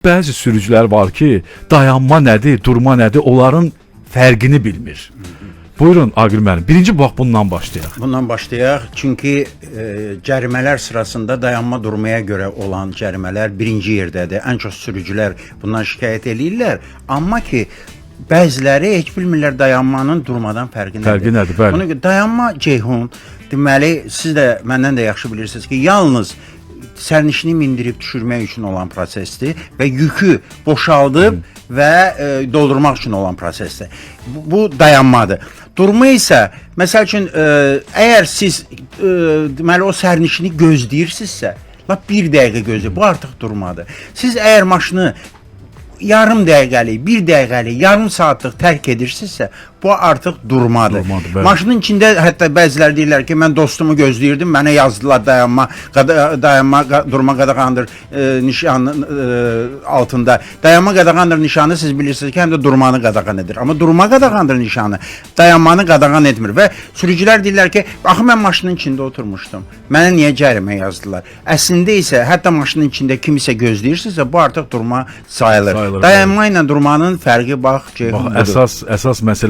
Bəzi sürücülər var ki, dayanma nədir, durma nədir, onların fərqini bilmir. Buyurun Aqil müəllim, birinci bax bundan başlayaq. Bundan başlayaq, çünki cərimələr sırasında dayanma durmaya görə olan cərimələr birinci yerdədir. Ən çox sürücülər bundan şikayət eləyirlər. Amma ki, bəziləri heç bilmirlər dayanmanın durmadan fərqi nədir. Fərqi nədir, bəli. Ona görə dayanma Ceyhun, deməli, siz də məndən də yaxşı bilirsiniz ki, yalnız sərnişini mindirib düşürmək üçün olan prosesdir və yükü boşaldıb və doldurmaq üçün olan prosesdir. Bu dayanmadır. Durma isə, məsəl üçün, əgər siz deməli o sərnişini gözləyirsinizsə, lap bir dəqiqə gözləyir, bu artıq durmadır. Siz əgər maşını yarım dəqiqəlik, bir dəqiqəlik, yarım saatlıq tərk edirsinizsə, bu artıq durmadır. Maşının içində hətta bəziləri deyirlər ki, mən dostumu gözləyirdim, mənə yazdılar dayanma, durma qadağandır nişanın altında. Dayanma qadağandır nişanı siz bilirsiniz ki, həm də durmanı qadağan edir. Amma durma qadağandır nişanı dayanmanı qadağan etmir və sürücülər deyirlər ki, axı mən maşının içində oturmuşdum, mənə niyə cərimə yazdılar? Əslində isə, hətta maşının içində kimisə gözləyirsinizsə, bu artıq durma sayılır. Dayanma ilə durmanın fərqi bax ki, əsas məsələ